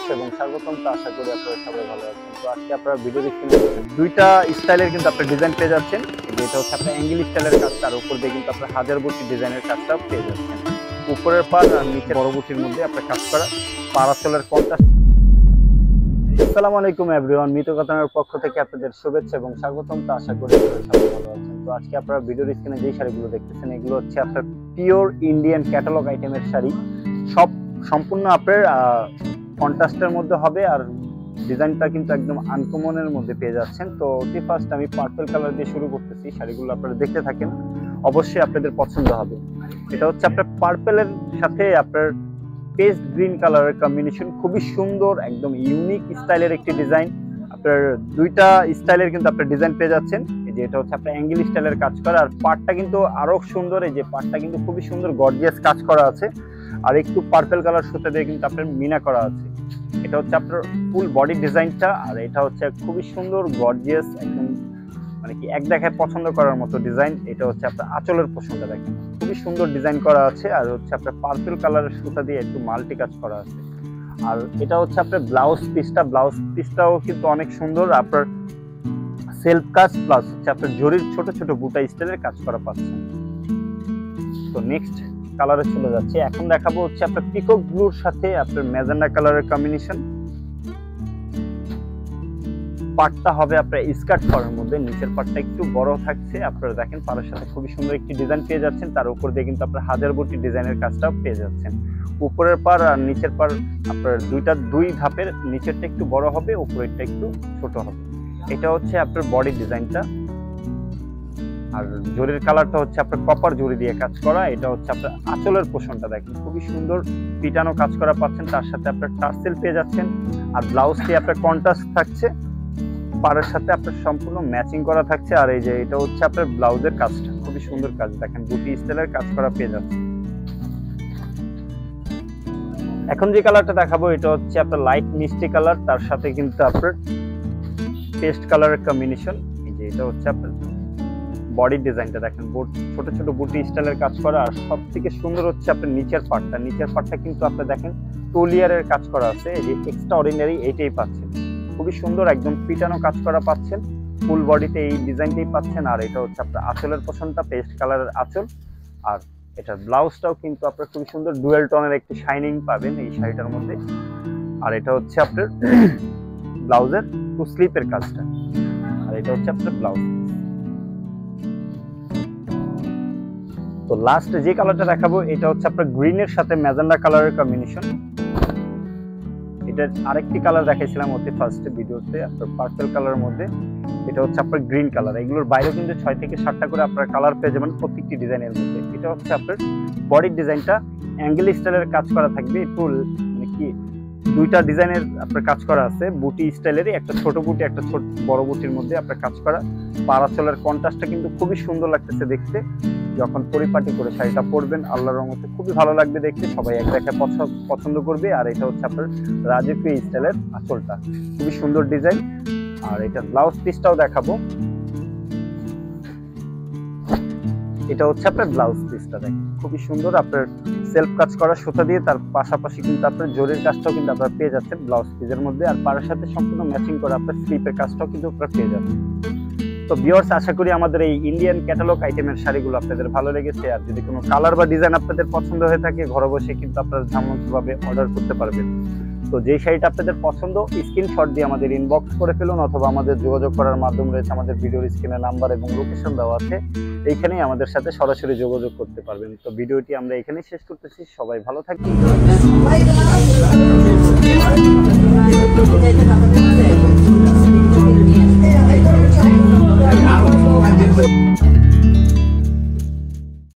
শুভেচ্ছা এবং স্বাগতম। তো আশা করি আপনারা সবাই ভালো আছেন। তো আজকে আপনারা ভিডিও দেখতে দুইটা স্টাইলের কিন্তু আপনারা ডিজাইন পেয়ে যাচ্ছেন। যেটা হচ্ছে আপনার অ্যাঙ্গেল স্টাইলের কাজ, তার উপর দিয়ে কিন্তু আপনার হাজার বুটি ডিজাইনের কাজটাও পেয়ে যাচ্ছেন। উপরের পার আর নিচে বড় বুটির মধ্যে আপনার কাজ করা পারাচলের কন্ট্রাস্ট। আসসালামু আলাইকুম এভরিওয়ান, মিতকথনের পক্ষ থেকে আপনাদের শুভেচ্ছা এবং স্বাগতম। তো আশা করি আপনারা সবাই ভালো আছেন। তো আজকে আপনারা ভিডিওর স্ক্রিনে যেই শাড়িগুলো দেখতেছেন এগুলো হচ্ছে আপনার পিওর ইন্ডিয়ান ক্যাটালগ আইটেমের শাড়ি। সব সম্পূর্ণ আপনার কন্ট্রাস্টের মধ্যে হবে আর ডিজাইনটা কিন্তু একদম আনকমনের মধ্যে পেয়ে যাচ্ছেন। তো অতি ফার্স্ট আমি পার্পল কালার দিয়ে শুরু করতেছি। শাড়িগুলো আপনারা দেখতে থাকেন, অবশ্যই আপনাদের পছন্দ হবে। এটা হচ্ছে আপনার পার্পলের সাথে আপনার পেস্ট গ্রিন কালারের কম্বিনেশন, খুবই সুন্দর, একদম ইউনিক স্টাইলের একটি ডিজাইন। আপনার দুইটা স্টাইলের কিন্তু আপনার ডিজাইন পেয়ে যাচ্ছেন। এই যে এটা হচ্ছে আপনার অ্যাঙ্গেল স্টাইলের কাজ করা, আর পাড়টা কিন্তু আরো সুন্দর। এই যে পাড়টা কিন্তু খুবই সুন্দর গর্জিয়াস কাজ করা আছে, আর একটু পার্পল কালার সুতা দিয়ে কিন্তু আপনার মিনা করা আছে। এটা হচ্ছে আপনার ফুল বডি ডিজাইনটা, আর এটা হচ্ছে খুবই সুন্দর গর্জিয়াস, একদম মানে কি এক দেখায় পছন্দ করার মতো ডিজাইন। এটা হচ্ছে আপনার আঁচলের পোর্শনটা দেখেন, খুবই সুন্দর ডিজাইন করা আছে, আর হচ্ছে আপনার পার্পল কালারের সুতা দিয়ে একটু মাল্টি কাজ করা আছে। আর এটা হচ্ছে আপনার ব্লাউজ পিসটাও কিন্তু অনেক সুন্দর, আপনার সেলফ কাজ প্লাস হচ্ছে আপনার জরির ছোট ছোট বুটা স্টাইলের কাজ করা পাচ্ছেন। তো নেক্সট কালারে চলে যাচ্ছে। এখন দেখাবো হচ্ছে আপনার পিকক ব্লুর সাথে আপনার ম্যাজেন্ডা কালারের কম্বিনেশন। পাটটা হবে আপনার স্কার্ট পাড়ের মধ্যে, নিচের পাটটা একটু বড় থাকছে। আপনারা দেখেন পাড়ের সাথে খুবই সুন্দর একটি ডিজাইন পেয়ে যাচ্ছেন, তার উপর দিয়ে কিন্তু আপনার হাজার বুটি ডিজাইনের কাজটাও পেয়ে যাচ্ছেন। উপরের পাড় আর নিচের পাড় আপনার দুই ধাপের, নিচেরটা একটু বড় হবে, উপরেরটা একটু ছোট হবে। এটা হচ্ছে আপনার বডি ডিজাইনটা, আর জরির কালারটা হচ্ছে আপনার কপার জরি দিয়ে কাজ করা। এটা হচ্ছে আপনার আঁচলের পোর্শনটা দেখেন, খুবই সুন্দর পিটানো কাজ করা পাচ্ছেন, তার সাথে আপনার টার্সেল পেয়ে যাচ্ছেন। আর ব্লাউজটি আপনার কন্ট্রাস্ট থাকছে, পাড়ের সাথে আপনার সম্পূর্ণ ম্যাচিং করা থাকছে। আর এই যে এটা হচ্ছে আপনার ব্লাউজের কাজটা, খুবই সুন্দর কাজ দেখেন, বুটি স্টাইলের কাজ করা পেয়ে যাচ্ছে। এখন যে কালারটা দেখাবো এটা হচ্ছে আপনার লাইট মিষ্টি কালার, তার সাথে কিন্তু আপনার পেস্ট কালারের কম্বিনেশন। এই যে এটা হচ্ছে আপনার বডি ডিজাইনটা দেখেন, ছোট ছোট বুটি স্টাইলের কাজ করা। আর সব থেকে সুন্দর হচ্ছে আপনার নিচের পার্টটা কিন্তু আপনার দেখেন টোলিয়ারের কাজ করা আছে। এই যে এক্সট্রা অর্ডিনারি এইটাই পাচ্ছেন, খুবই সুন্দর একদম পিটানো কাজ করা পাচ্ছেন, ফুল বডিতে এই ডিজাইনটাই পাচ্ছেন। আর এটা হচ্ছে আপনার আঁচলের পোর্শনটা পেস্ট কালারের আঁচল, আর এটার ব্লাউজটাও কিন্তু আপনার খুবই সুন্দর ডুয়েল টোনের একটি শাইনিং পাবেন এই শাড়িটার মধ্যে। আর এটা হচ্ছে আপনার ব্লাউজের টু স্লিপের কাজটা, আর এটা হচ্ছে আপনার ব্লাউজ। তো লাস্ট যে কালারটা দেখাবো এটা হচ্ছে আপনার গ্রিনের সাথে ম্যাজেন্ডা কালারের কম্বিনেশন। এটার আরেকটি কালার দেখাইছিলাম অতি ফার্স্টে ভিডিওতে আপনার পার্পল কালারের মধ্যে। এটা হচ্ছে আপনার গ্রিন কালার। এগুলোর বাইরেও কিন্তু 6 থেকে 7টা করে আপনার কালার পেয়ে যাবেন প্রত্যেকটি ডিজাইনের মধ্যে। এটা হচ্ছে আপনার বডির ডিজাইনটা অ্যাঙ্গেল স্টাইলের কাজ করা থাকবে, একটু মানে কি দুইটা ডিজাইনের আপনার কাজ করা আছে, বুটি স্টাইলেরই, একটা ছোট বুটি একটা ছোট বড় বুটির মধ্যে আপনার কাজ করা। পারাচলের কন্ট্রাস্টটা কিন্তু খুবই সুন্দর লাগতেছে দেখতে, যখন পরিপাটি করে শাড়িটা পরবেন আল্লাহর রহমতে খুবই ভালো লাগবে দেখতে, সবাই এক দেখায় পছন্দ করবে। আর এটা হচ্ছে আপনার রাজকীয় স্টাইলের আঁচলটা, খুবই সুন্দর ডিজাইন। আর এটা ব্লাউজ পিসটাও দেখাবো। এটা হচ্ছে আপনার ব্লাউজ পিসটা দেখেন, খুবই সুন্দর আপনার সেলফ কাজ করা সুতা দিয়ে, তার পাশাপাশি কিন্তু আপনার জরির কাজটাও কিন্তু আপনারা পেয়ে যাচ্ছেন ব্লাউজ পিসের মধ্যে। আর পাড়ের সাথে সম্পূর্ণ ম্যাচিং করা আপনার স্লিপের কাজটাও কিন্তু আপনারা পেয়ে যাচ্ছেন। তো ভিউয়ার্স, আশা করি আমাদের এই ইন্ডিয়ান ক্যাটালগ আইটেমের শাড়িগুলো আপনাদের ভালো লেগেছে। আর যদি কোনো কালার বা ডিজাইন আপনাদের পছন্দ হয়ে থাকে, ঘরে বসে কিন্তু আপনারা ঝামেলাভাবে অর্ডার করতে পারবেন। তো যে শাড়িটা আপনাদের পছন্দ স্ক্রিনশট দিয়ে আমাদের ইনবক্স করে ফেলুন, অথবা আমাদের যোগাযোগ করার মাধ্যম রয়েছে, আমাদের ভিডিওর স্ক্রিনে নাম্বার এবং লোকেশন দেওয়া আছে, এইখানেই আমাদের সাথে সরাসরি যোগাযোগ করতে পারবেন। তো ভিডিওটি আমরা এখানেই শেষ করতেছি, সবাই ভালো থাকবেন।